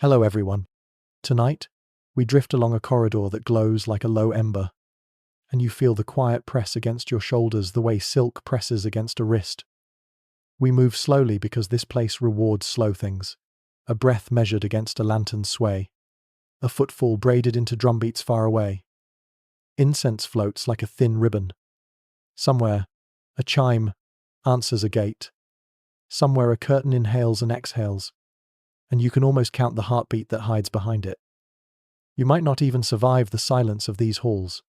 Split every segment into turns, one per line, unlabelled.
Hello everyone. Tonight, we drift along a corridor that glows like a low ember, and you feel the quiet press against your shoulders the way silk presses against a wrist. We move slowly because this place rewards slow things. A breath measured against a lantern's sway. A footfall braided into drumbeats far away. Incense floats like a thin ribbon. Somewhere, a chime answers a gate. Somewhere a curtain inhales and exhales, and you can almost count the heartbeat that hides behind it. You might not even survive the silence of these halls,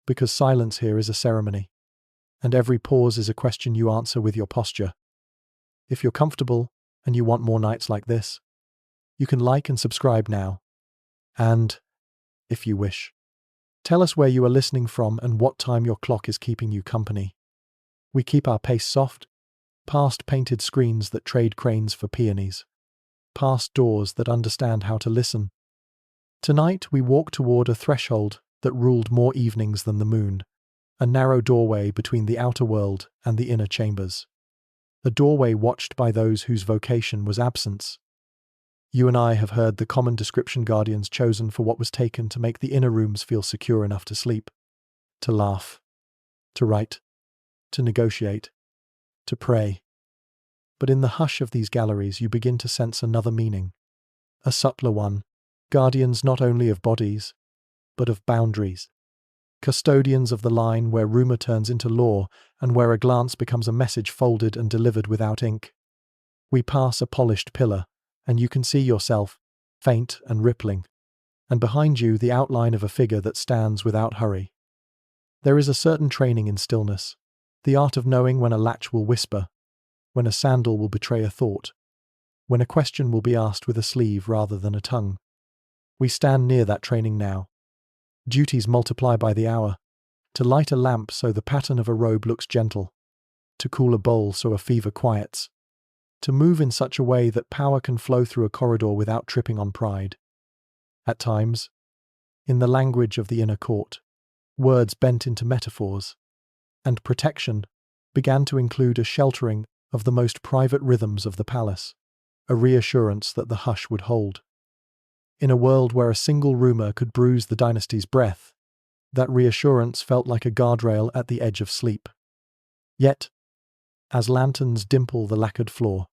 because silence here is a ceremony, and every pause is a question you answer with your posture. If you're comfortable and you want more nights like this, you can like and subscribe now. And, if you wish, tell us where you are listening from and what time your clock is keeping you company. We keep our pace soft, past painted screens that trade cranes for peonies, past doors that understand how to listen. Tonight we walk toward a threshold that ruled more evenings than the moon, a narrow doorway between the outer world and the inner chambers. A doorway watched by those whose vocation was absence. You and I have heard the common description guardians chosen for what was taken to make the inner rooms feel secure enough to sleep, to laugh, to write, to negotiate, to pray. But in the hush of these galleries you begin to sense another meaning, a subtler one, guardians not only of bodies, but of boundaries. Custodians of the line where rumor turns into law and where a glance becomes a message folded and delivered without ink. We pass a polished pillar, and you can see yourself, faint and rippling, and behind you the outline of a figure that stands without hurry. There is a certain training in stillness, the art of knowing when a latch will whisper, when a sandal will betray a thought, when a question will be asked with a sleeve rather than a tongue. We stand near that training now. Duties multiply by the hour. To light a lamp so the pattern of a robe looks gentle. To cool a bowl so a fever quiets. To move in such a way that power can flow through a corridor without tripping on pride. At times, in the language of the inner court, words bent into metaphors, and protection began to include a sheltering of the most private rhythms of the palace, a reassurance that the hush would hold. In a world where a single rumor could bruise the dynasty's breath, that reassurance felt like a guardrail at the edge of sleep. Yet, as lanterns dimple the lacquered floor,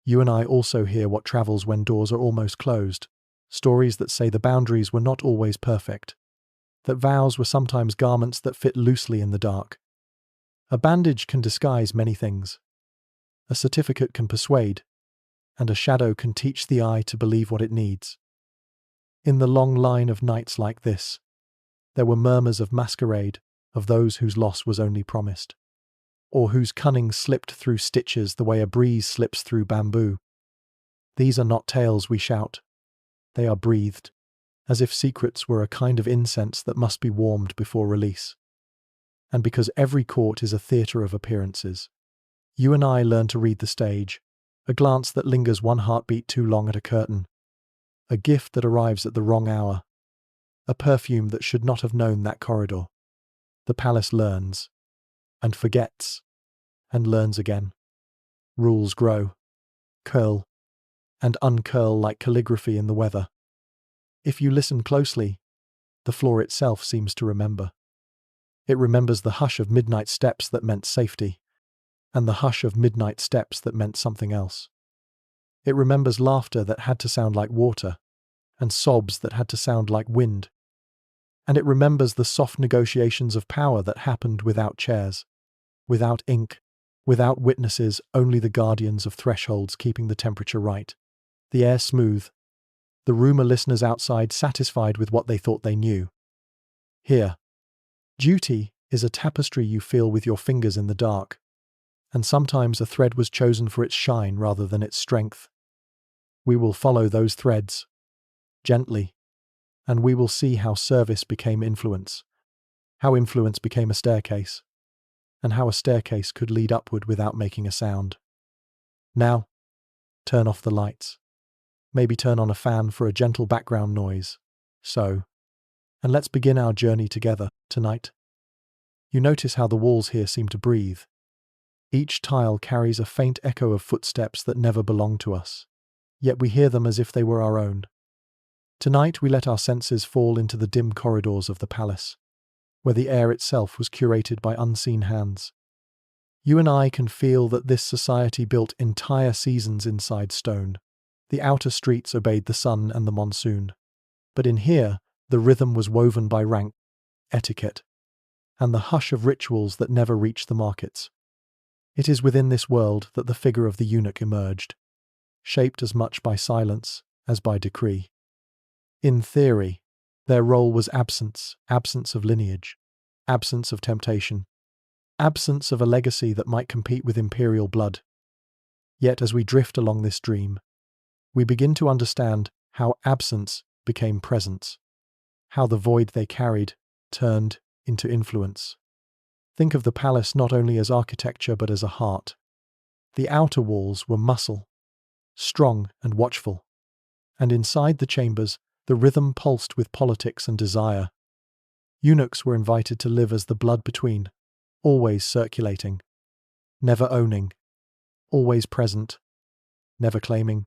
you and I also hear what travels when doors are almost closed, stories that say the boundaries were not always perfect, that vows were sometimes garments that fit loosely in the dark. A bandage can disguise many things. A certificate can persuade, and a shadow can teach the eye to believe what it needs. In the long line of nights like this, there were murmurs of masquerade of those whose loss was only promised, or whose cunning slipped through stitches the way a breeze slips through bamboo. These are not tales we shout. They are breathed, as if secrets were a kind of incense that must be warmed before release. And because every court is a theatre of appearances, you and I learn to read the stage, a glance that lingers one heartbeat too long at a curtain, a gift that arrives at the wrong hour, a perfume that should not have known that corridor. The palace learns, and forgets, and learns again. Rules grow, curl, and uncurl like calligraphy in the weather. If you listen closely, the floor itself seems to remember. It remembers the hush of midnight steps that meant safety, and the hush of midnight steps that meant something else. It remembers laughter that had to sound like water, and sobs that had to sound like wind. And it remembers the soft negotiations of power that happened without chairs, without ink, without witnesses, only the guardians of thresholds keeping the temperature right, the air smooth, the rumor listeners outside satisfied with what they thought they knew. Here, duty is a tapestry you feel with your fingers in the dark, and sometimes a thread was chosen for its shine rather than its strength. We will follow those threads, gently, and we will see how service became influence, how influence became a staircase, and how a staircase could lead upward without making a sound. Now, turn off the lights. Maybe turn on a fan for a gentle background noise. And let's begin our journey together tonight. You notice how the walls here seem to breathe. Each tile carries a faint echo of footsteps that never belonged to us. yet we hear them as if they were our own. Tonight we let our senses fall into the dim corridors of the palace, where the air itself was curated by unseen hands. You and I can feel that this society built entire seasons inside stone. The outer streets obeyed the sun and the monsoon. But in here, the rhythm was woven by rank, etiquette, and the hush of rituals that never reached the markets. It is within this world that the figure of the eunuch emerged, shaped as much by silence as by decree. In theory, their role was absence of lineage, absence of temptation, absence of a legacy that might compete with imperial blood. Yet as we drift along this dream, we begin to understand how absence became presence, how the void they carried turned into influence. Think of the palace not only as architecture but as a heart. The outer walls were muscle, strong and watchful, and inside the chambers the rhythm pulsed with politics and desire. Eunuchs were invited to live as the blood between, always circulating, never owning, always present, never claiming.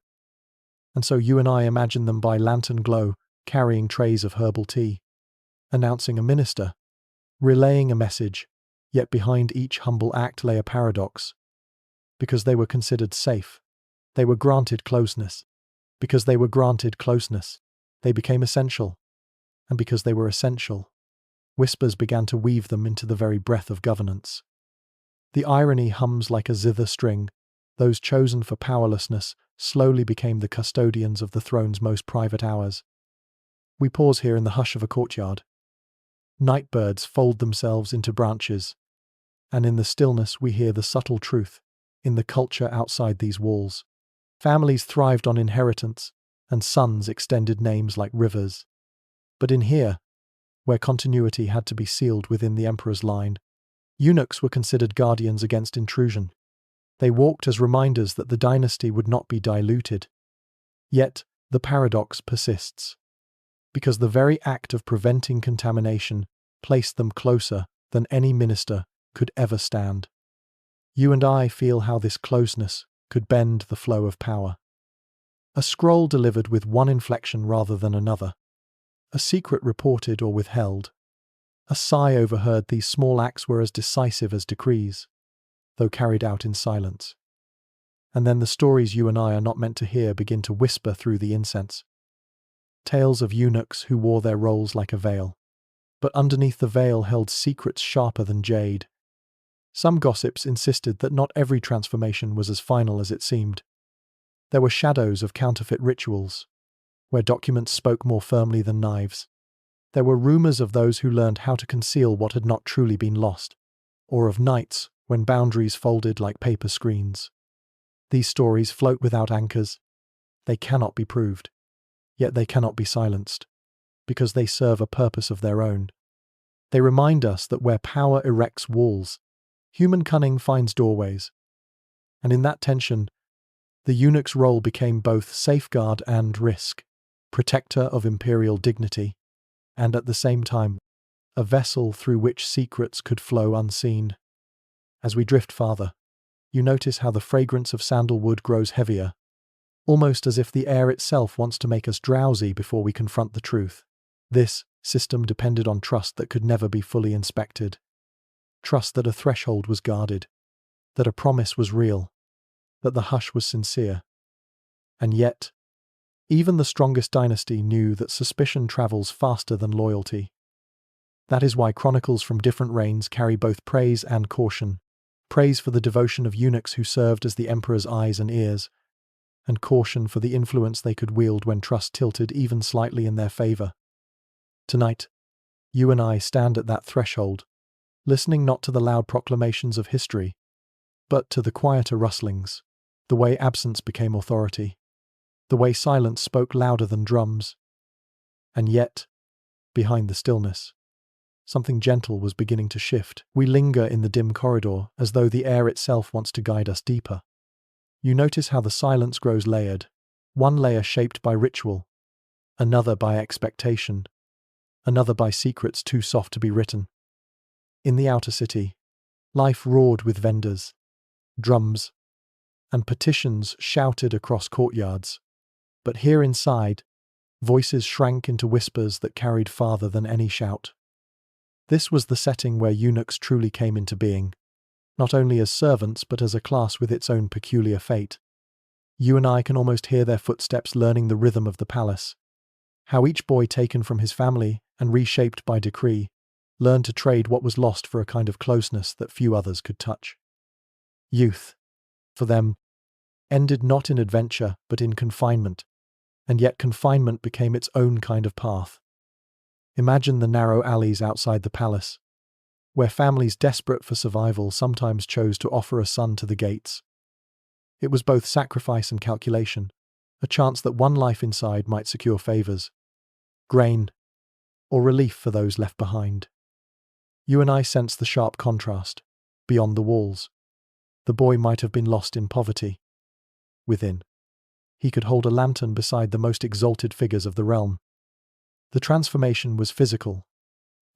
And so you and I imagine them by lantern glow, carrying trays of herbal tea, announcing a minister, relaying a message, yet behind each humble act lay a paradox. Because they were considered safe, they were granted closeness. Because they were granted closeness, they became essential. And because they were essential, whispers began to weave them into the very breath of governance. The irony hums like a zither string. Those chosen for powerlessness slowly became the custodians of the throne's most private hours. We pause here in the hush of a courtyard. Nightbirds fold themselves into branches, and in the stillness we hear the subtle truth. In the culture outside these walls, families thrived on inheritance, and sons extended names like rivers. But in here, where continuity had to be sealed within the emperor's line, eunuchs were considered guardians against intrusion. They walked as reminders that the dynasty would not be diluted. Yet, the paradox persists, because the very act of preventing contamination placed them closer than any minister could ever stand. You and I feel how this closeness could bend the flow of power. A scroll delivered with one inflection rather than another. A secret reported or withheld. A sigh overheard. These small acts were as decisive as decrees, though carried out in silence. And then the stories you and I are not meant to hear begin to whisper through the incense. Tales of eunuchs who wore their roles like a veil. But underneath the veil held secrets sharper than jade. Some gossips insisted that not every transformation was as final as it seemed. There were shadows of counterfeit rituals, where documents spoke more firmly than knives. There were rumors of those who learned how to conceal what had not truly been lost, or of nights when boundaries folded like paper screens. These stories float without anchors. They cannot be proved, yet they cannot be silenced, because they serve a purpose of their own. They remind us that where power erects walls, human cunning finds doorways. And in that tension, the eunuch's role became both safeguard and risk, protector of imperial dignity, and at the same time, a vessel through which secrets could flow unseen. As we drift farther, you notice how the fragrance of sandalwood grows heavier, almost as if the air itself wants to make us drowsy before we confront the truth. This system depended on trust that could never be fully inspected. Trust that a threshold was guarded, that a promise was real, that the hush was sincere. And yet, even the strongest dynasty knew that suspicion travels faster than loyalty. That is why chronicles from different reigns carry both praise and caution. Praise for the devotion of eunuchs who served as the emperor's eyes and ears, and caution for the influence they could wield when trust tilted even slightly in their favor. Tonight, you and I stand at that threshold, listening not to the loud proclamations of history, but to the quieter rustlings, the way absence became authority, the way silence spoke louder than drums. And yet, behind the stillness, something gentle was beginning to shift. We linger in the dim corridor, as though the air itself wants to guide us deeper. You notice how the silence grows layered, one layer shaped by ritual, another by expectation, another by secrets too soft to be written. In the outer city, life roared with vendors, drums, and petitions shouted across courtyards. But here inside, voices shrank into whispers that carried farther than any shout. This was the setting where eunuchs truly came into being, not only as servants but as a class with its own peculiar fate. You and I can almost hear their footsteps learning the rhythm of the palace, how each boy taken from his family and reshaped by decree learned to trade what was lost for a kind of closeness that few others could touch. Youth, for them, ended not in adventure but in confinement, and yet confinement became its own kind of path. Imagine the narrow alleys outside the palace, where families desperate for survival sometimes chose to offer a son to the gates. It was both sacrifice and calculation, a chance that one life inside might secure favors, grain, or relief for those left behind. You and I sense the sharp contrast. Beyond the walls, the boy might have been lost in poverty. Within, he could hold a lantern beside the most exalted figures of the realm. The transformation was physical,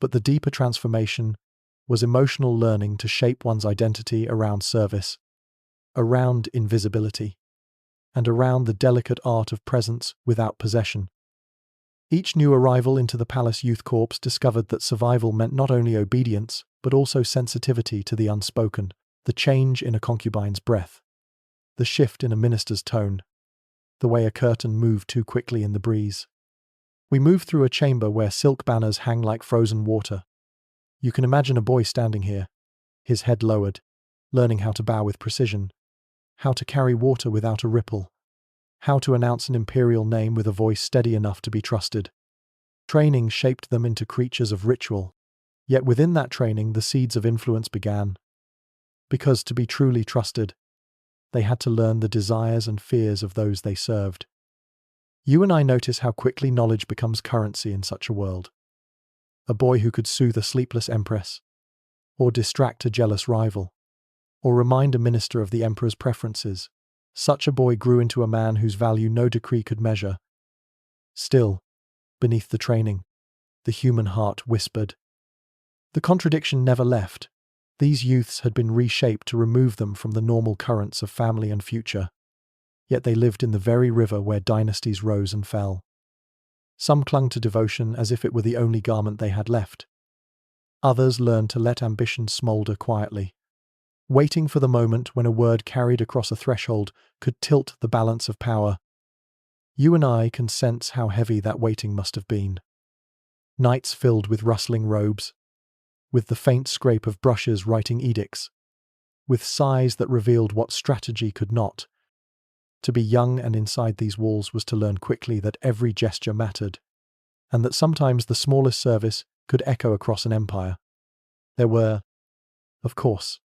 but the deeper transformation was emotional learning to shape one's identity around service, around invisibility, and around the delicate art of presence without possession. Each new arrival into the Palace Youth Corps discovered that survival meant not only obedience, but also sensitivity to the unspoken, the change in a concubine's breath, the shift in a minister's tone, the way a curtain moved too quickly in the breeze. We move through a chamber where silk banners hang like frozen water. You can imagine a boy standing here, his head lowered, learning how to bow with precision, how to carry water without a ripple, how to announce an imperial name with a voice steady enough to be trusted. Training shaped them into creatures of ritual, yet within that training the seeds of influence began. Because to be truly trusted, they had to learn the desires and fears of those they served. You and I notice how quickly knowledge becomes currency in such a world. A boy who could soothe a sleepless empress, or distract a jealous rival, or remind a minister of the emperor's preferences. Such a boy grew into a man whose value no decree could measure. Still, beneath the training, the human heart whispered. The contradiction never left. These youths had been reshaped to remove them from the normal currents of family and future. Yet they lived in the very river where dynasties rose and fell. Some clung to devotion as if it were the only garment they had left. Others learned to let ambition smolder quietly, waiting for the moment when a word carried across a threshold could tilt the balance of power. You and I can sense how heavy that waiting must have been. Nights filled with rustling robes, with the faint scrape of brushes writing edicts, with sighs that revealed what strategy could not. To be young and inside these walls was to learn quickly that every gesture mattered, and that sometimes the smallest service could echo across an empire. There were, of course,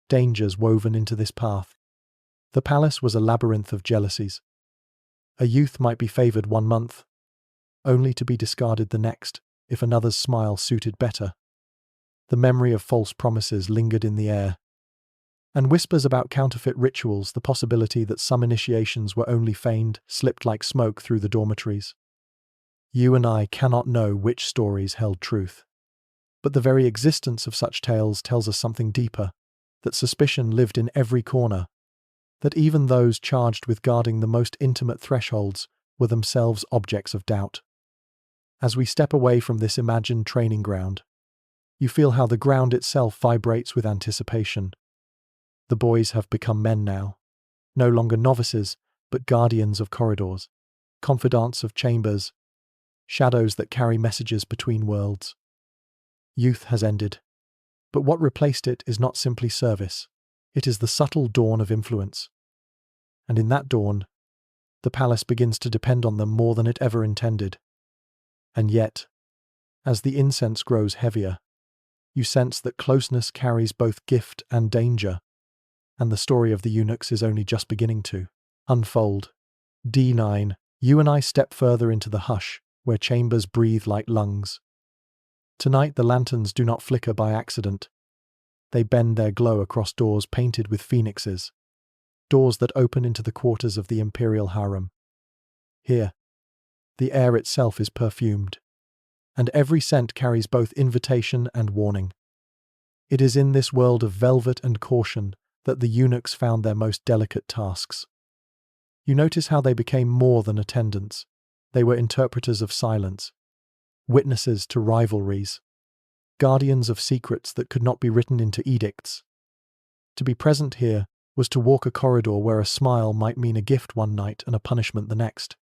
dangers woven into this path. The palace was a labyrinth of jealousies. A youth might be favored one month, only to be discarded the next, if another's smile suited better. The memory of false promises lingered in the air, and whispers about counterfeit rituals, the possibility that some initiations were only feigned, slipped like smoke through the dormitories. You and I cannot know which stories held truth. But the very existence of such tales tells us something deeper, that suspicion lived in every corner, that even those charged with guarding the most intimate thresholds were themselves objects of doubt. As we step away from this imagined training ground, you feel how the ground itself vibrates with anticipation. The boys have become men now, no longer novices, but guardians of corridors, confidants of chambers, shadows that carry messages between worlds. Youth has ended, but what replaced it is not simply service. It is the subtle dawn of influence. And in that dawn, the palace begins to depend on them more than it ever intended. And yet, as the incense grows heavier, you sense that closeness carries both gift and danger, and the story of the eunuchs is only just beginning to unfold. D9, you and I step further into the hush, where chambers breathe like lungs. Tonight the lanterns do not flicker by accident. They bend their glow across doors painted with phoenixes, doors that open into the quarters of the imperial harem. Here, the air itself is perfumed, and every scent carries both invitation and warning. It is in this world of velvet and caution that the eunuchs found their most delicate tasks. You notice how they became more than attendants. They were interpreters of silence, witnesses to rivalries, guardians of secrets that could not be written into edicts. To be present here was to walk a corridor where a smile might mean a gift one night and a punishment the next.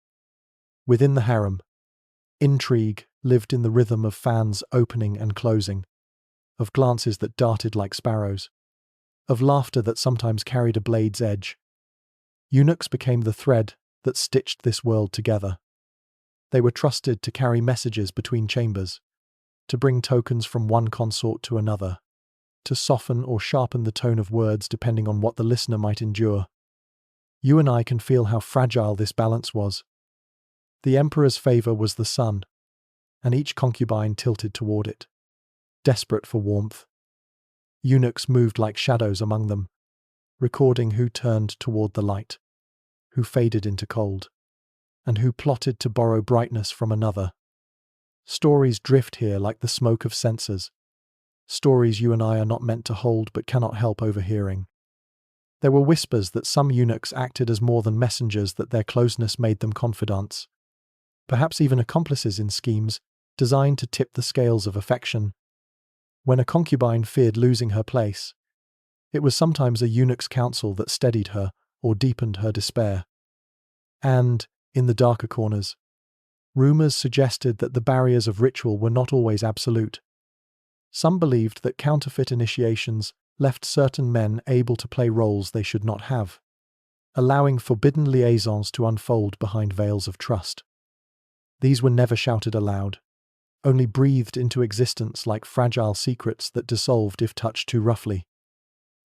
Within the harem, intrigue lived in the rhythm of fans opening and closing, of glances that darted like sparrows, of laughter that sometimes carried a blade's edge. Eunuchs became the thread that stitched this world together. They were trusted to carry messages between chambers, to bring tokens from one consort to another, to soften or sharpen the tone of words depending on what the listener might endure. You and I can feel how fragile this balance was. The emperor's favor was the sun, and each concubine tilted toward it, desperate for warmth. Eunuchs moved like shadows among them, recording who turned toward the light, who faded into cold, and who plotted to borrow brightness from another. Stories drift here like the smoke of censers, stories you and I are not meant to hold but cannot help overhearing. There were whispers that some eunuchs acted as more than messengers, that their closeness made them confidants, perhaps even accomplices in schemes designed to tip the scales of affection. When a concubine feared losing her place, it was sometimes a eunuch's counsel that steadied her or deepened her despair. And, in the darker corners, rumors suggested that the barriers of ritual were not always absolute. Some believed that counterfeit initiations left certain men able to play roles they should not have, allowing forbidden liaisons to unfold behind veils of trust. These were never shouted aloud, only breathed into existence like fragile secrets that dissolved if touched too roughly.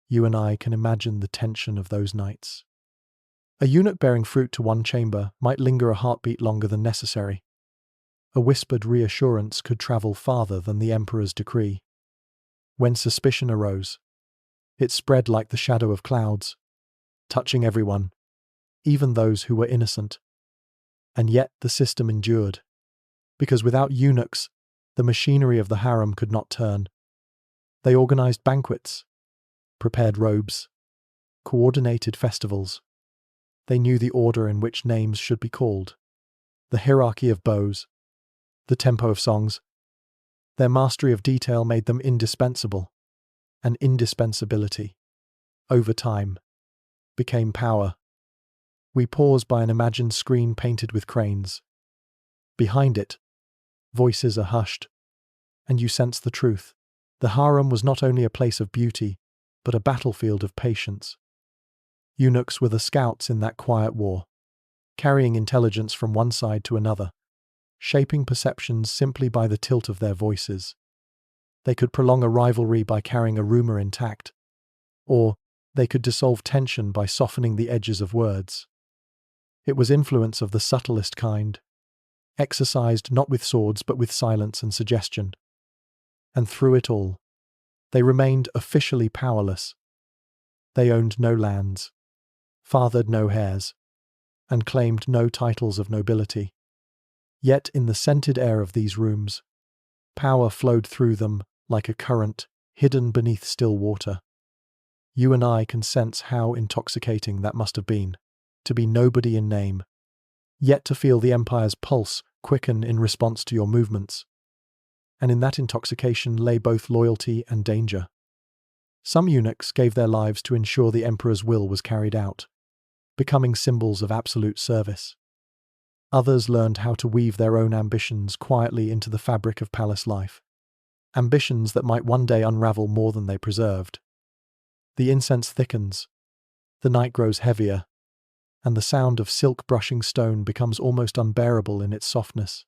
You and I can imagine the tension of those nights. A eunuch bearing fruit to one chamber might linger a heartbeat longer than necessary. A whispered reassurance could travel farther than the emperor's decree. When suspicion arose, it spread like the shadow of clouds, touching everyone, even those who were innocent. And yet the system endured, because without eunuchs, the machinery of the harem could not turn. They organized banquets, prepared robes, coordinated festivals. They knew the order in which names should be called, the hierarchy of bows, the tempo of songs. Their mastery of detail made them indispensable, and indispensability, over time, became power. We pause by an imagined screen painted with cranes. Behind it, voices are hushed, and you sense the truth. The harem was not only a place of beauty, but a battlefield of patience. Eunuchs were the scouts in that quiet war, carrying intelligence from one side to another, shaping perceptions simply by the tilt of their voices. They could prolong a rivalry by carrying a rumor intact, or they could dissolve tension by softening the edges of words. It was influence of the subtlest kind, exercised not with swords but with silence and suggestion. And through it all, they remained officially powerless. They owned no lands, fathered no heirs, and claimed no titles of nobility. Yet in the scented air of these rooms, power flowed through them like a current hidden beneath still water. You and I can sense how intoxicating that must have been, to be nobody in name, yet to feel the empire's pulse quicken in response to your movements. And in that intoxication lay both loyalty and danger. Some eunuchs gave their lives to ensure the emperor's will was carried out, becoming symbols of absolute service. Others learned how to weave their own ambitions quietly into the fabric of palace life, ambitions that might one day unravel more than they preserved. The incense thickens, the night grows heavier, and the sound of silk brushing stone becomes almost unbearable in its softness.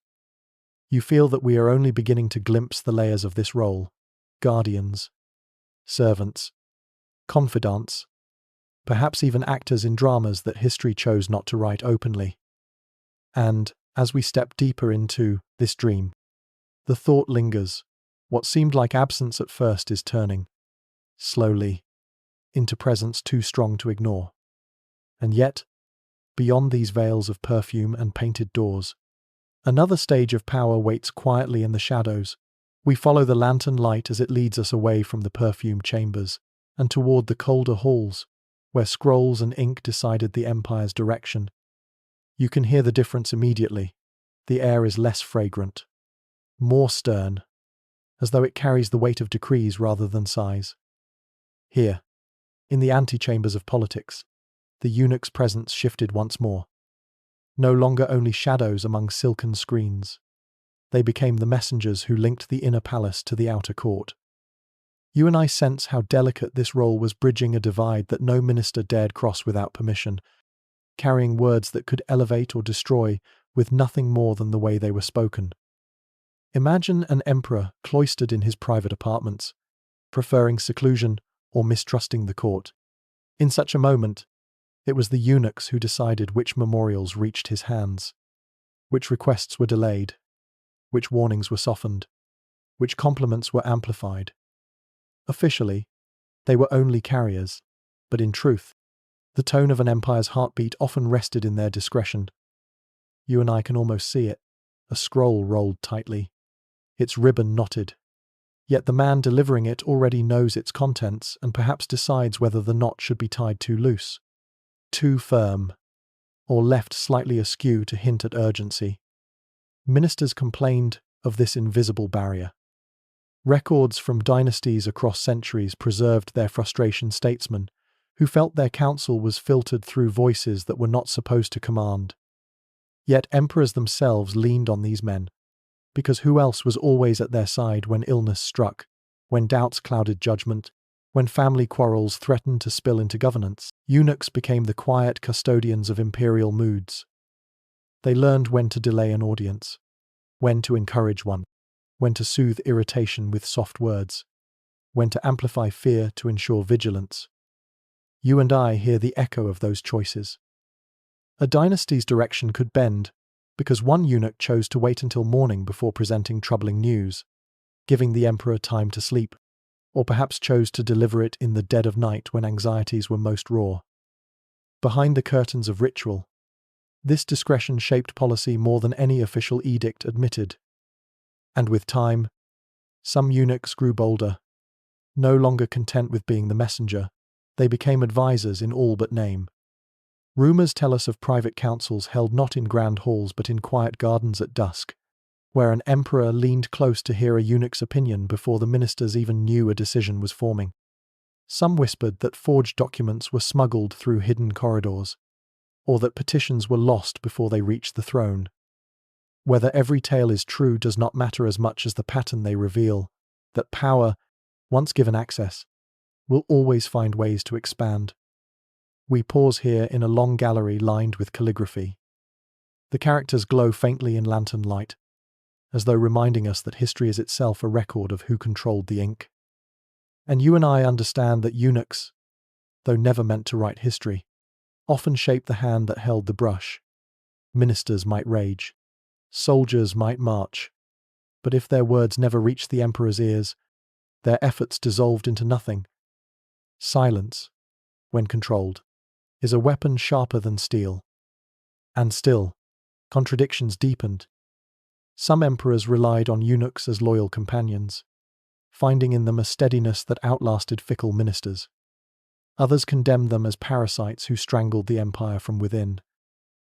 You feel that we are only beginning to glimpse the layers of this role: guardians, servants, confidants, perhaps even actors in dramas that history chose not to write openly. And, as we step deeper into this dream, the thought lingers. What seemed like absence at first is turning, slowly, into presence too strong to ignore. And yet, beyond these veils of perfume and painted doors, another stage of power waits quietly in the shadows. We follow the lantern light as it leads us away from the perfumed chambers and toward the colder halls, where scrolls and ink decided the empire's direction. You can hear the difference immediately. The air is less fragrant, more stern, as though it carries the weight of decrees rather than sighs. Here, in the antechambers of politics, the eunuch's presence shifted once more. No longer only shadows among silken screens. They became the messengers who linked the inner palace to the outer court. You and I sense how delicate this role was, bridging a divide that no minister dared cross without permission, carrying words that could elevate or destroy with nothing more than the way they were spoken. Imagine an emperor cloistered in his private apartments, preferring seclusion or mistrusting the court. In such a moment, it was the eunuchs who decided which memorials reached his hands, which requests were delayed, which warnings were softened, which compliments were amplified. Officially, they were only carriers, but in truth, the tone of an empire's heartbeat often rested in their discretion. You and I can almost see it, a scroll rolled tightly, its ribbon knotted. Yet the man delivering it already knows its contents and perhaps decides whether the knot should be tied too loose, too firm, or left slightly askew to hint at urgency. Ministers complained of this invisible barrier. Records from dynasties across centuries preserved their frustration. Statesmen who felt their counsel was filtered through voices that were not supposed to command. Yet emperors themselves leaned on these men, because who else was always at their side when illness struck, when doubts clouded judgment, when family quarrels threatened to spill into governance? Eunuchs became the quiet custodians of imperial moods. They learned when to delay an audience, when to encourage one, when to soothe irritation with soft words, when to amplify fear to ensure vigilance. You and I hear the echo of those choices. A dynasty's direction could bend because one eunuch chose to wait until morning before presenting troubling news, giving the emperor time to sleep, or perhaps chose to deliver it in the dead of night when anxieties were most raw. Behind the curtains of ritual, this discretion shaped policy more than any official edict admitted. And with time, some eunuchs grew bolder. No longer content with being the messenger, they became advisors in all but name. Rumors tell us of private councils held not in grand halls but in quiet gardens at dusk, where an emperor leaned close to hear a eunuch's opinion before the ministers even knew a decision was forming. Some whispered that forged documents were smuggled through hidden corridors, or that petitions were lost before they reached the throne. Whether every tale is true does not matter as much as the pattern they reveal, that power, once given access, will always find ways to expand. We pause here in a long gallery lined with calligraphy. The characters glow faintly in lantern light, as though reminding us that history is itself a record of who controlled the ink. And you and I understand that eunuchs, though never meant to write history, often shaped the hand that held the brush. Ministers might rage, soldiers might march, but if their words never reached the emperor's ears, their efforts dissolved into nothing. Silence, when controlled, is a weapon sharper than steel. And still, contradictions deepened. Some emperors relied on eunuchs as loyal companions, finding in them a steadiness that outlasted fickle ministers. Others condemned them as parasites who strangled the empire from within.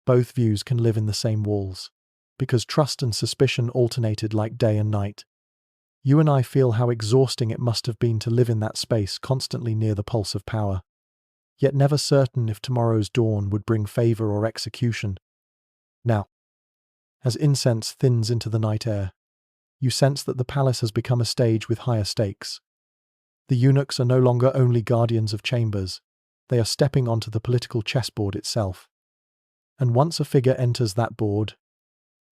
Both views can live in the same walls, because trust and suspicion alternated like day and night. You and I feel how exhausting it must have been to live in that space, constantly near the pulse of power, yet never certain if tomorrow's dawn would bring favor or execution. Now, as incense thins into the night air, you sense that the palace has become a stage with higher stakes. The eunuchs are no longer only guardians of chambers, they are stepping onto the political chessboard itself. And once a figure enters that board,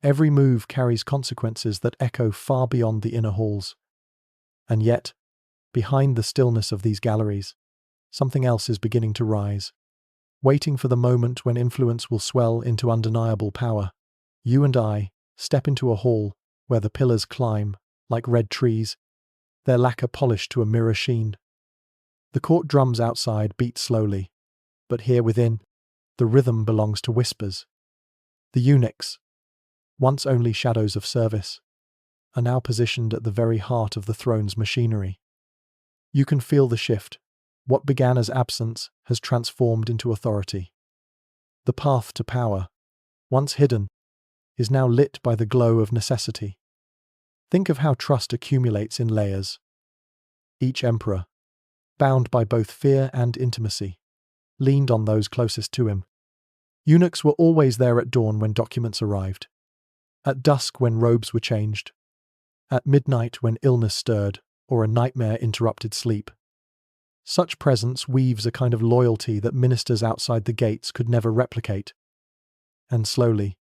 every move carries consequences that echo far beyond the inner halls. And yet, behind the stillness of these galleries, something else is beginning to rise, waiting for the moment when influence will swell into undeniable power. You and I step into a hall where the pillars climb, like red trees, their lacquer polished to a mirror sheen. The court drums outside beat slowly, but here within, the rhythm belongs to whispers. The eunuchs, once only shadows of service, are now positioned at the very heart of the throne's machinery. You can feel the shift. What began as absence has transformed into authority. The path to power, once hidden, is now lit by the glow of necessity. Think of how trust accumulates in layers. Each emperor, bound by both fear and intimacy, leaned on those closest to him. Eunuchs were always there at dawn when documents arrived, at dusk when robes were changed, at midnight when illness stirred or a nightmare interrupted sleep. Such presence weaves a kind of loyalty that ministers outside the gates could never replicate. And slowly,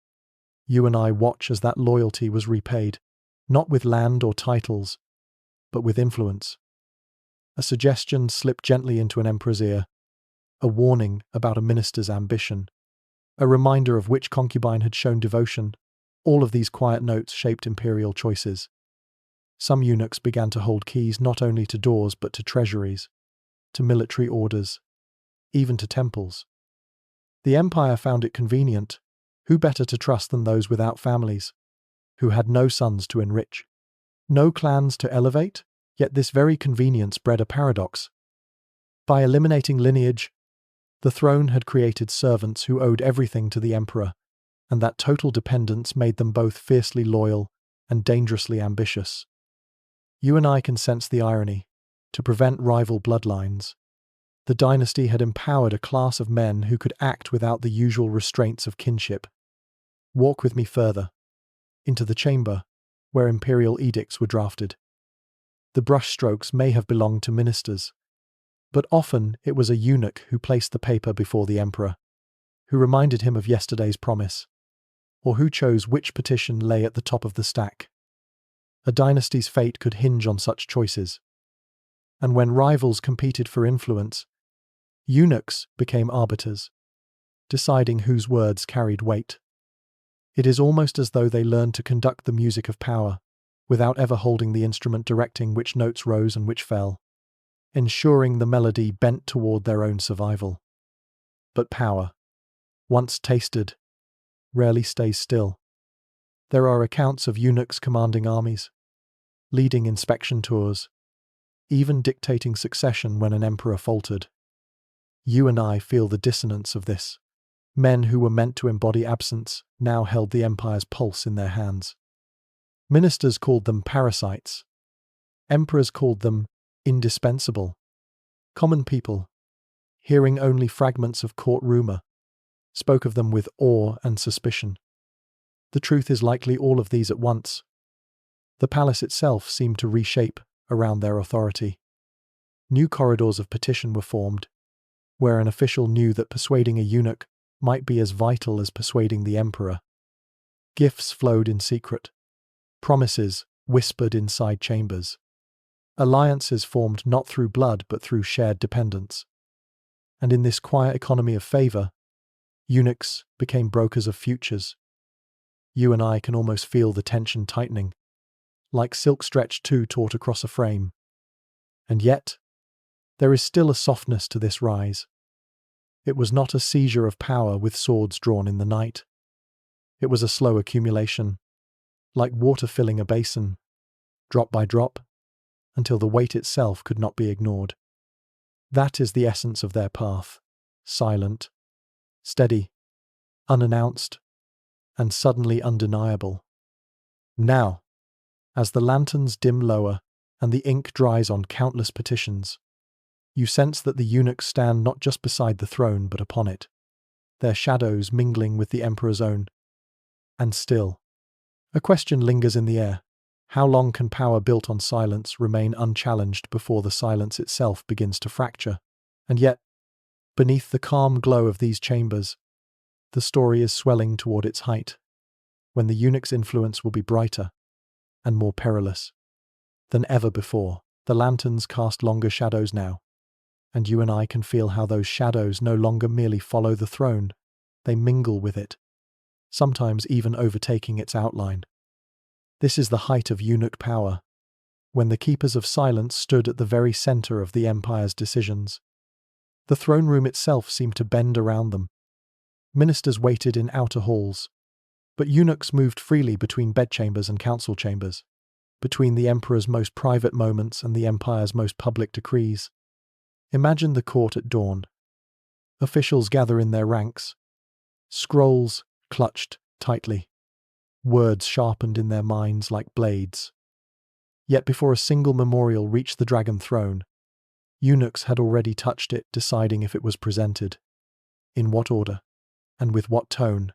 you and I watch as that loyalty was repaid, not with land or titles, but with influence. A suggestion slipped gently into an emperor's ear, a warning about a minister's ambition, a reminder of which concubine had shown devotion. All of these quiet notes shaped imperial choices. Some eunuchs began to hold keys not only to doors but to treasuries, to military orders, even to temples. The empire found it convenient. Who better to trust than those without families, who had no sons to enrich, no clans to elevate? Yet this very convenience bred a paradox. By eliminating lineage, the throne had created servants who owed everything to the emperor, and that total dependence made them both fiercely loyal and dangerously ambitious. You and I can sense the irony. To prevent rival bloodlines, the dynasty had empowered a class of men who could act without the usual restraints of kinship. Walk with me further, into the chamber where imperial edicts were drafted. The brushstrokes may have belonged to ministers, but often it was a eunuch who placed the paper before the emperor, who reminded him of yesterday's promise, or who chose which petition lay at the top of the stack. A dynasty's fate could hinge on such choices. And when rivals competed for influence, eunuchs became arbiters, deciding whose words carried weight. It is almost as though they learned to conduct the music of power, without ever holding the instrument directing which notes rose and which fell, ensuring the melody bent toward their own survival. But power, once tasted, rarely stays still. There are accounts of eunuchs commanding armies, leading inspection tours, even dictating succession when an emperor faltered. You and I feel the dissonance of this. Men who were meant to embody absence now held the empire's pulse in their hands. Ministers called them parasites. Emperors called them indispensable. Common people, hearing only fragments of court rumor, spoke of them with awe and suspicion. The truth is likely all of these at once. The palace itself seemed to reshape around their authority. New corridors of petition were formed, where an official knew that persuading a eunuch might be as vital as persuading the emperor. Gifts flowed in secret, promises whispered in side chambers. Alliances formed not through blood but through shared dependence. And in this quiet economy of favor, eunuchs became brokers of futures. You and I can almost feel the tension tightening, like silk stretched taut across a frame. And yet, there is still a softness to this rise. It was not a seizure of power with swords drawn in the night. It was a slow accumulation, like water filling a basin, drop by drop, until the weight itself could not be ignored. That is the essence of their path, silent, steady, unannounced, and suddenly undeniable. Now, as the lanterns dim lower and the ink dries on countless petitions, you sense that the eunuchs stand not just beside the throne but upon it, their shadows mingling with the emperor's own. And still, a question lingers in the air. How long can power built on silence remain unchallenged before the silence itself begins to fracture? And yet, beneath the calm glow of these chambers, the story is swelling toward its height, when the eunuch's influence will be brighter and more perilous than ever before. The lanterns cast longer shadows now, and you and I can feel how those shadows no longer merely follow the throne, they mingle with it, sometimes even overtaking its outline. This is the height of eunuch power, when the keepers of silence stood at the very center of the empire's decisions. The throne room itself seemed to bend around them. Ministers waited in outer halls, but eunuchs moved freely between bedchambers and council chambers, between the emperor's most private moments and the empire's most public decrees. Imagine the court at dawn. Officials gather in their ranks, scrolls clutched tightly, words sharpened in their minds like blades. Yet before a single memorial reached the dragon throne, eunuchs had already touched it, deciding if it was presented, in what order, and with what tone.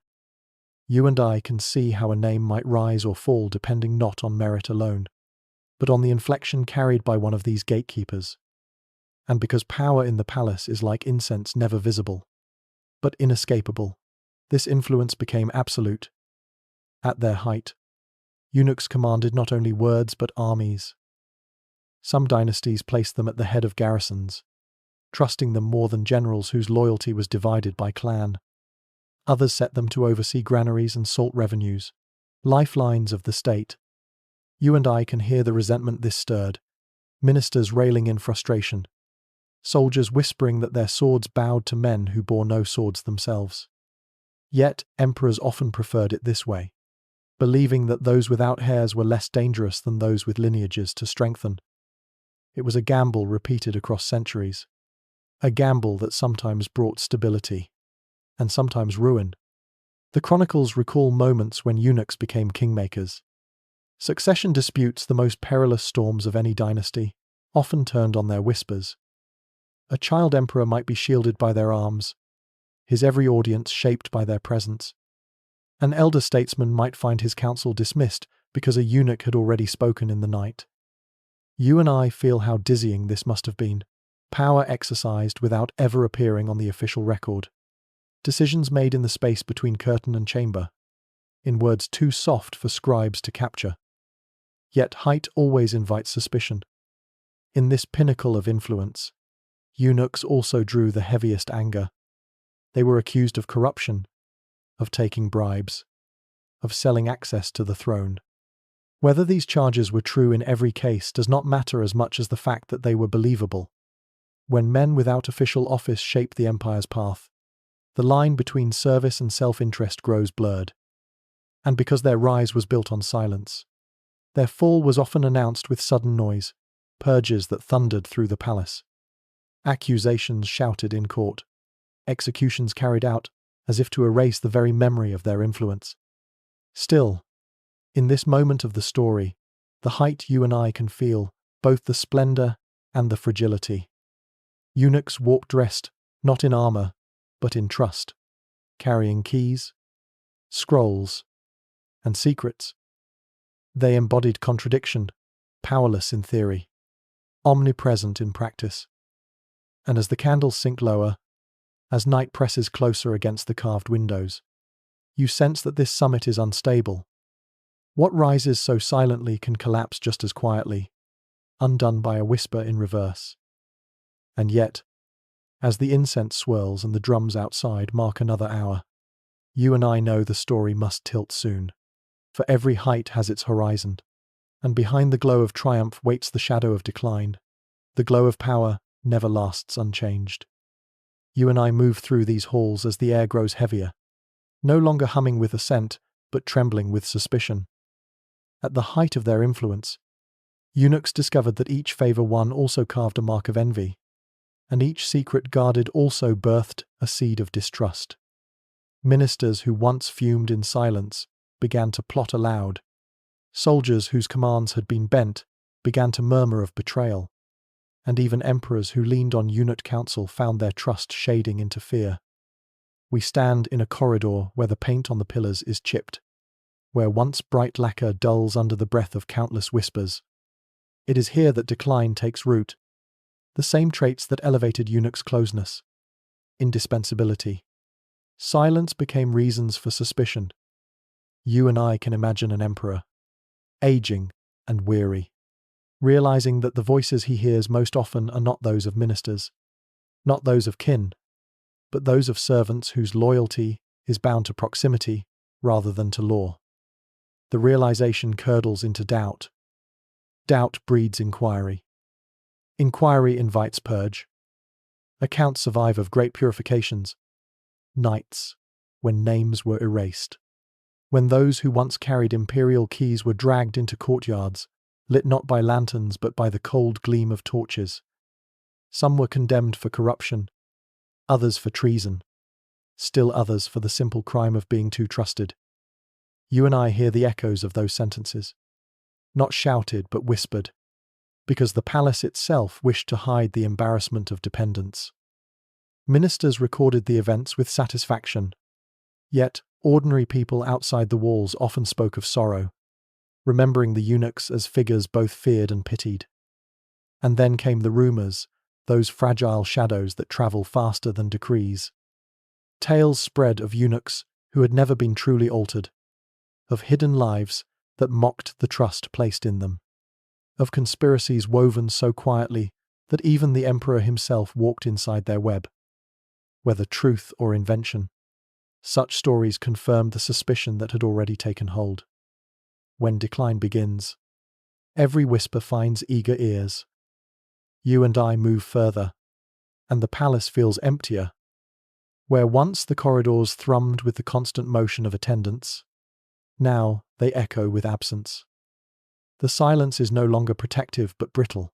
You and I can see how a name might rise or fall depending not on merit alone, but on the inflection carried by one of these gatekeepers. And because power in the palace is like incense, never visible, but inescapable, this influence became absolute. At their height, eunuchs commanded not only words but armies. Some dynasties placed them at the head of garrisons, trusting them more than generals whose loyalty was divided by clan. Others set them to oversee granaries and salt revenues, lifelines of the state. You and I can hear the resentment this stirred, ministers railing in frustration, soldiers whispering that their swords bowed to men who bore no swords themselves. Yet emperors often preferred it this way, believing that those without heirs were less dangerous than those with lineages to strengthen. It was a gamble repeated across centuries, a gamble that sometimes brought stability, and sometimes ruin. The chronicles recall moments when eunuchs became kingmakers. Succession disputes, the most perilous storms of any dynasty, often turned on their whispers. A child emperor might be shielded by their arms, his every audience shaped by their presence. An elder statesman might find his counsel dismissed because a eunuch had already spoken in the night. You and I feel how dizzying this must have been, power exercised without ever appearing on the official record. Decisions made in the space between curtain and chamber, in words too soft for scribes to capture. Yet height always invites suspicion. In this pinnacle of influence, eunuchs also drew the heaviest anger. They were accused of corruption, of taking bribes, of selling access to the throne. Whether these charges were true in every case does not matter as much as the fact that they were believable. When men without official office shape the empire's path, the line between service and self-interest grows blurred. And because their rise was built on silence, their fall was often announced with sudden noise, purges that thundered through the palace. Accusations shouted in court, executions carried out as if to erase the very memory of their influence. Still, in this moment of the story, the height you and I can feel both the splendor and the fragility. Eunuchs walked dressed, not in armor, but in trust, carrying keys, scrolls, and secrets. They embodied contradiction, powerless in theory, omnipresent in practice. And as the candles sink lower, as night presses closer against the carved windows, you sense that this summit is unstable. What rises so silently can collapse just as quietly, undone by a whisper in reverse. And yet, as the incense swirls and the drums outside mark another hour, you and I know the story must tilt soon. For every height has its horizon, and behind the glow of triumph waits the shadow of decline. The glow of power never lasts unchanged. You and I move through these halls as the air grows heavier, no longer humming with assent, but trembling with suspicion. At the height of their influence, eunuchs discovered that each favor won also carved a mark of envy, and each secret guarded also birthed a seed of distrust. Ministers who once fumed in silence began to plot aloud. Soldiers whose commands had been bent began to murmur of betrayal, and even emperors who leaned on eunuch counsel found their trust shading into fear. We stand in a corridor where the paint on the pillars is chipped, where once bright lacquer dulls under the breath of countless whispers. It is here that decline takes root, the same traits that elevated eunuchs' closeness, indispensability. Silence became reasons for suspicion. You and I can imagine an emperor, aging and weary, realizing that the voices he hears most often are not those of ministers, not those of kin, but those of servants whose loyalty is bound to proximity rather than to law. The realization curdles into doubt. Doubt breeds inquiry. Inquiry invites purge. Accounts survive of great purifications, nights when names were erased, when those who once carried imperial keys were dragged into courtyards, lit not by lanterns but by the cold gleam of torches. Some were condemned for corruption, others for treason. still others for the simple crime of being too trusted. You and I hear the echoes of those sentences. Not shouted, but whispered, because the palace itself wished to hide the embarrassment of dependence. Ministers recorded the events with satisfaction, yet ordinary people outside the walls often spoke of sorrow, remembering the eunuchs as figures both feared and pitied. And then came the rumors, those fragile shadows that travel faster than decrees. Tales spread of eunuchs who had never been truly altered, of hidden lives that mocked the trust placed in them, of conspiracies woven so quietly that even the emperor himself walked inside their web. Whether truth or invention, such stories confirmed the suspicion that had already taken hold. When decline begins, every whisper finds eager ears. You and I move further, and the palace feels emptier. Where once the corridors thrummed with the constant motion of attendants, now they echo with absence. The silence is no longer protective but brittle,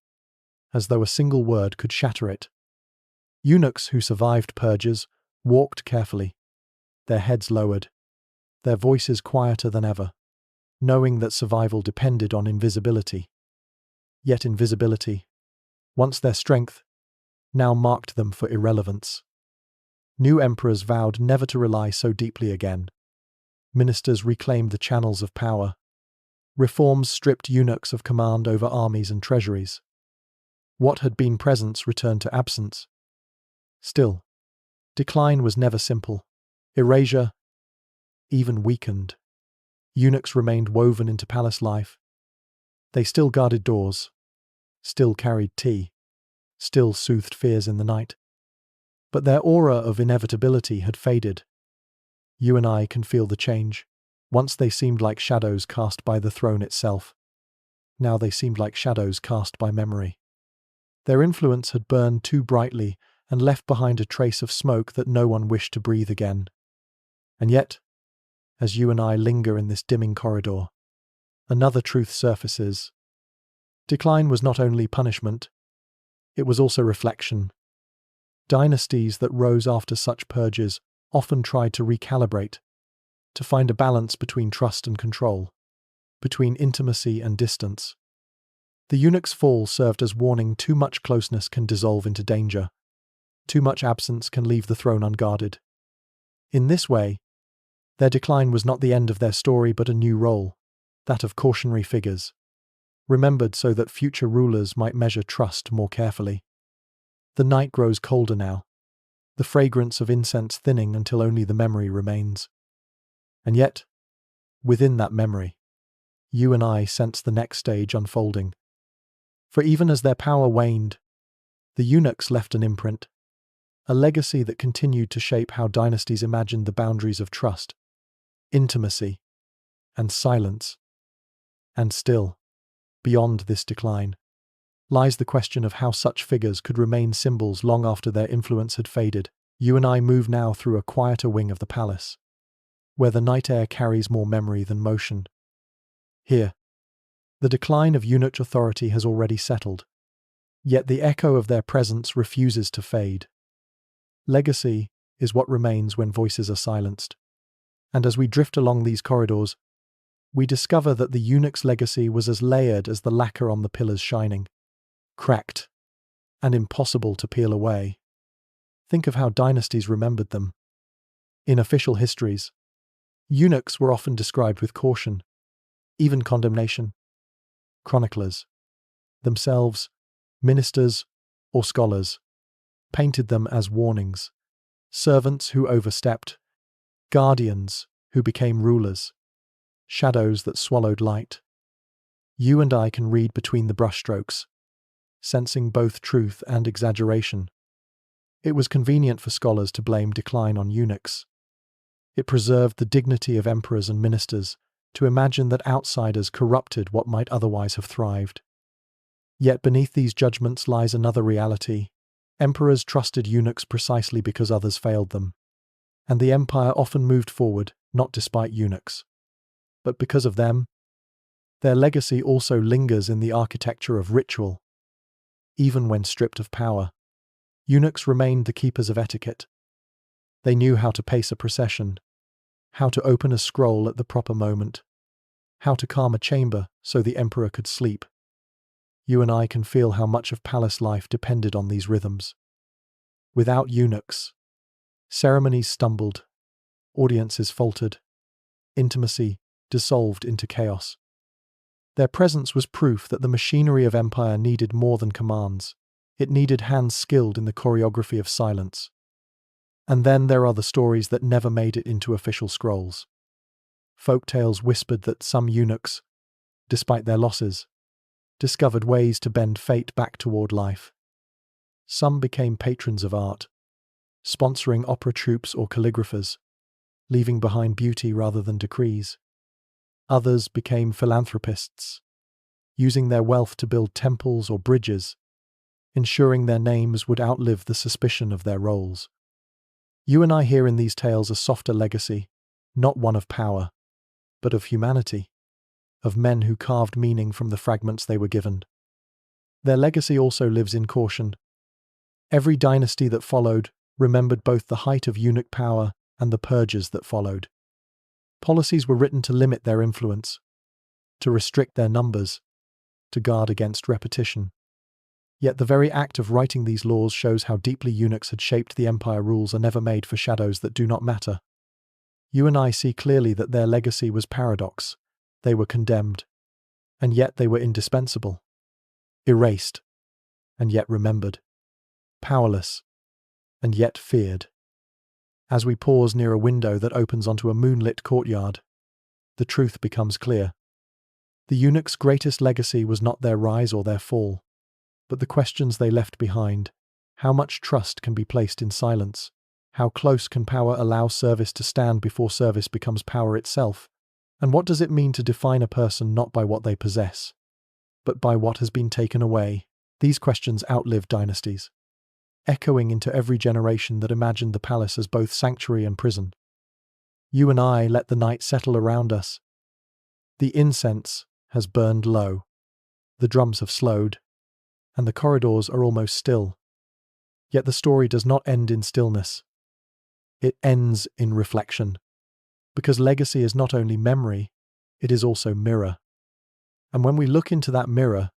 as though a single word could shatter it. Eunuchs who survived purges walked carefully, their heads lowered, their voices quieter than ever, knowing that survival depended on invisibility. Yet invisibility, once their strength, now marked them for irrelevance. New emperors vowed never to rely so deeply again. Ministers reclaimed the channels of power. Reforms stripped eunuchs of command over armies and treasuries. What had been presence returned to absence. Still, decline was never simple. Erasure, even weakened. Eunuchs remained woven into palace life. They still guarded doors, still carried tea, still soothed fears in the night. But their aura of inevitability had faded. You and I can feel the change. Once they seemed like shadows cast by the throne itself. Now they seemed like shadows cast by memory. Their influence had burned too brightly and left behind a trace of smoke that no one wished to breathe again. And yet, as you and I linger in this dimming corridor, another truth surfaces. Decline was not only punishment, it was also reflection. Dynasties that rose after such purges often tried to recalibrate, to find a balance between trust and control, between intimacy and distance. The eunuch's fall served as warning: too much closeness can dissolve into danger. Too much absence can leave the throne unguarded. In this way, their decline was not the end of their story but a new role, that of cautionary figures, remembered so that future rulers might measure trust more carefully. The night grows colder now, the fragrance of incense thinning until only the memory remains. And yet, within that memory, you and I sense the next stage unfolding. For even as their power waned, the eunuchs left an imprint, a legacy that continued to shape how dynasties imagined the boundaries of trust, intimacy, and silence. And still, beyond this decline, lies the question of how such figures could remain symbols long after their influence had faded. You and I move now through a quieter wing of the palace, where the night air carries more memory than motion. Here, the decline of eunuch authority has already settled, yet the echo of their presence refuses to fade. Legacy is what remains when voices are silenced. And as we drift along these corridors, we discover that the eunuch's legacy was as layered as the lacquer on the pillars shining, cracked, and impossible to peel away. Think of how dynasties remembered them. In official histories, eunuchs were often described with caution, even condemnation. Chroniclers, themselves, ministers, or scholars, painted them as warnings, servants who overstepped, guardians who became rulers, shadows that swallowed light. You and I can read between the brushstrokes, sensing both truth and exaggeration. It was convenient for scholars to blame decline on eunuchs. It preserved the dignity of emperors and ministers to imagine that outsiders corrupted what might otherwise have thrived. Yet beneath these judgments lies another reality. Emperors trusted eunuchs precisely because others failed them, and the empire often moved forward not despite eunuchs, but because of them. Their legacy also lingers in the architecture of ritual. Even when stripped of power, eunuchs remained the keepers of etiquette. They knew how to pace a procession, how to open a scroll at the proper moment, how to calm a chamber so the emperor could sleep. You and I can feel how much of palace life depended on these rhythms. Without eunuchs, ceremonies stumbled, audiences faltered, intimacy dissolved into chaos. Their presence was proof that the machinery of empire needed more than commands. It needed hands skilled in the choreography of silence. And then there are the stories that never made it into official scrolls. Folk tales whispered that some eunuchs, despite their losses, discovered ways to bend fate back toward life. Some became patrons of art, sponsoring opera troupes or calligraphers, leaving behind beauty rather than decrees. Others became philanthropists, using their wealth to build temples or bridges, ensuring their names would outlive the suspicion of their roles. You and I hear in these tales a softer legacy, not one of power, but of humanity, of men who carved meaning from the fragments they were given. Their legacy also lives in caution. Every dynasty that followed remembered both the height of eunuch power and the purges that followed. Policies were written to limit their influence, to restrict their numbers, to guard against repetition. Yet the very act of writing these laws shows how deeply eunuchs had shaped the empire. Rules are never made for shadows that do not matter. You and I see clearly that their legacy was paradox. They were condemned, and yet they were indispensable. Erased, and yet remembered. Powerless, and yet feared. As we pause near a window that opens onto a moonlit courtyard, the truth becomes clear. The eunuchs' greatest legacy was not their rise or their fall, but the questions they left behind. How much trust can be placed in silence? How close can power allow service to stand before service becomes power itself? And what does it mean to define a person not by what they possess, but by what has been taken away? These questions outlived dynasties, echoing into every generation that imagined the palace as both sanctuary and prison. You and I let the night settle around us. The incense has burned low, the drums have slowed, and the corridors are almost still. Yet the story does not end in stillness. It ends in reflection. Because legacy is not only memory, it is also mirror. And when we look into that mirror,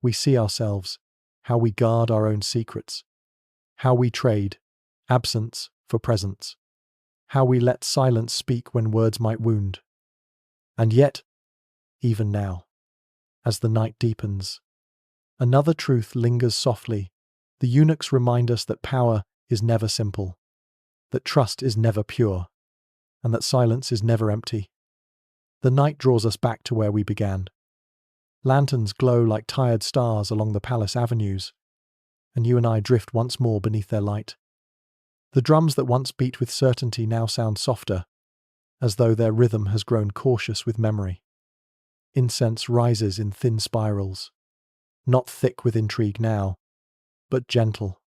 we see ourselves, how we guard our own secrets, how we trade absence for presence, how we let silence speak when words might wound. And yet, even now, as the night deepens, another truth lingers softly. The eunuchs remind us that power is never simple, that trust is never pure, and that silence is never empty. The night draws us back to where we began. Lanterns glow like tired stars along the palace avenues, and you and I drift once more beneath their light. The drums that once beat with certainty now sound softer, as though their rhythm has grown cautious with memory. Incense rises in thin spirals, not thick with intrigue now, but gentle,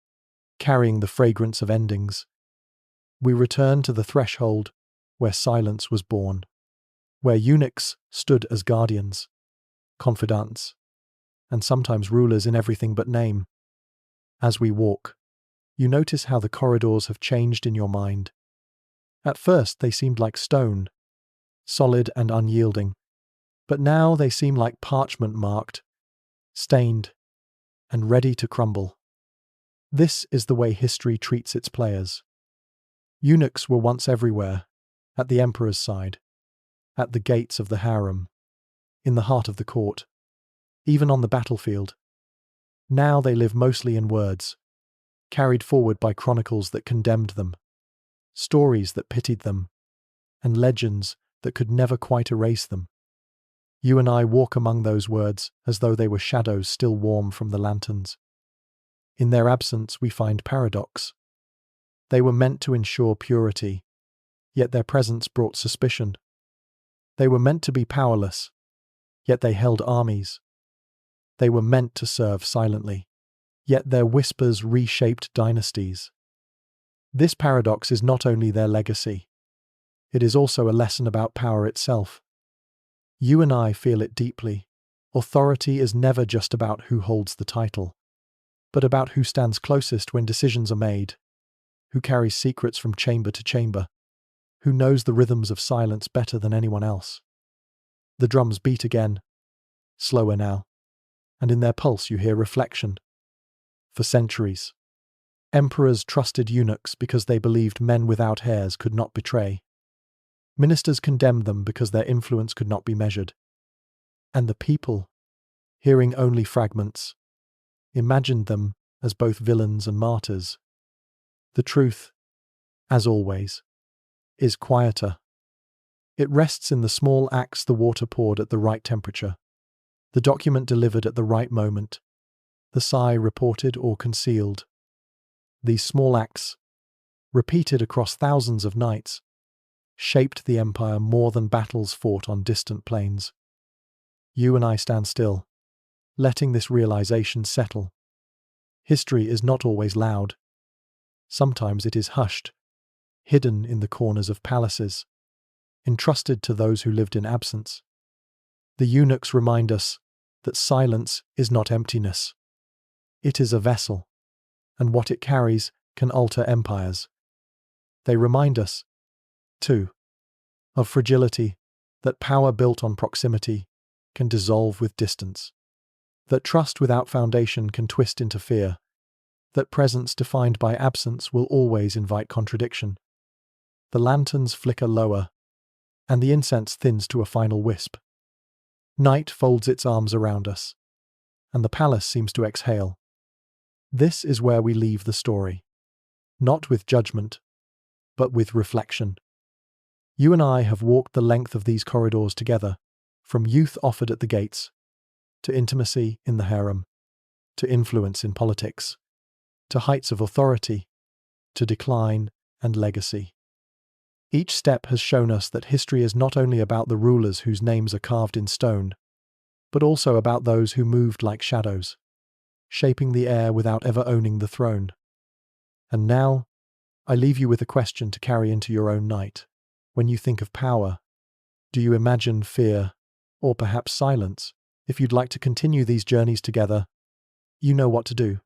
carrying the fragrance of endings. We return to the threshold where silence was born, where eunuchs stood as guardians, confidants, and sometimes rulers in everything but name. As we walk, you notice how the corridors have changed in your mind. At first they seemed like stone, solid and unyielding, but now they seem like parchment marked, stained, and ready to crumble. This is the way history treats its players. Eunuchs were once everywhere, at the emperor's side, at the gates of the harem, in the heart of the court, even on the battlefield. Now they live mostly in words, carried forward by chronicles that condemned them, stories that pitied them, and legends that could never quite erase them. You and I walk among those words as though they were shadows still warm from the lanterns. In their absence we find paradox. They were meant to ensure purity, yet their presence brought suspicion. They were meant to be powerless, yet they held armies. They were meant to serve silently, yet their whispers reshaped dynasties. This paradox is not only their legacy, it is also a lesson about power itself. You and I feel it deeply. Authority is never just about who holds the title, but about who stands closest when decisions are made, who carries secrets from chamber to chamber, who knows the rhythms of silence better than anyone else. The drums beat again, slower now, and in their pulse you hear reflection. For centuries, emperors trusted eunuchs because they believed men without hairs could not betray. Ministers condemned them because their influence could not be measured. And the people, hearing only fragments, imagined them as both villains and martyrs. The truth, as always, is quieter. It rests in the small acts, the water poured at the right temperature, the document delivered at the right moment, the sigh reported or concealed. These small acts, repeated across thousands of nights, shaped the empire more than battles fought on distant plains. You and I stand still, letting this realization settle. History is not always loud. Sometimes it is hushed, hidden in the corners of palaces, entrusted to those who lived in absence. The eunuchs remind us that silence is not emptiness. It is a vessel, and what it carries can alter empires. They remind us, too, of fragility, that power built on proximity can dissolve with distance, that trust without foundation can twist into fear, that presence defined by absence will always invite contradiction. The lanterns flicker lower, and the incense thins to a final wisp. Night folds its arms around us, and the palace seems to exhale. This is where we leave the story, not with judgment, but with reflection. You and I have walked the length of these corridors together, from youth offered at the gates, to intimacy in the harem, to influence in politics, to heights of authority, to decline and legacy. Each step has shown us that history is not only about the rulers whose names are carved in stone, but also about those who moved like shadows, shaping the air without ever owning the throne. And now, I leave you with a question to carry into your own night. When you think of power, do you imagine fear, or perhaps silence? If you'd like to continue these journeys together, you know what to do.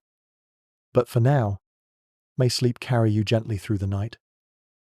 But for now, may sleep carry you gently through the night.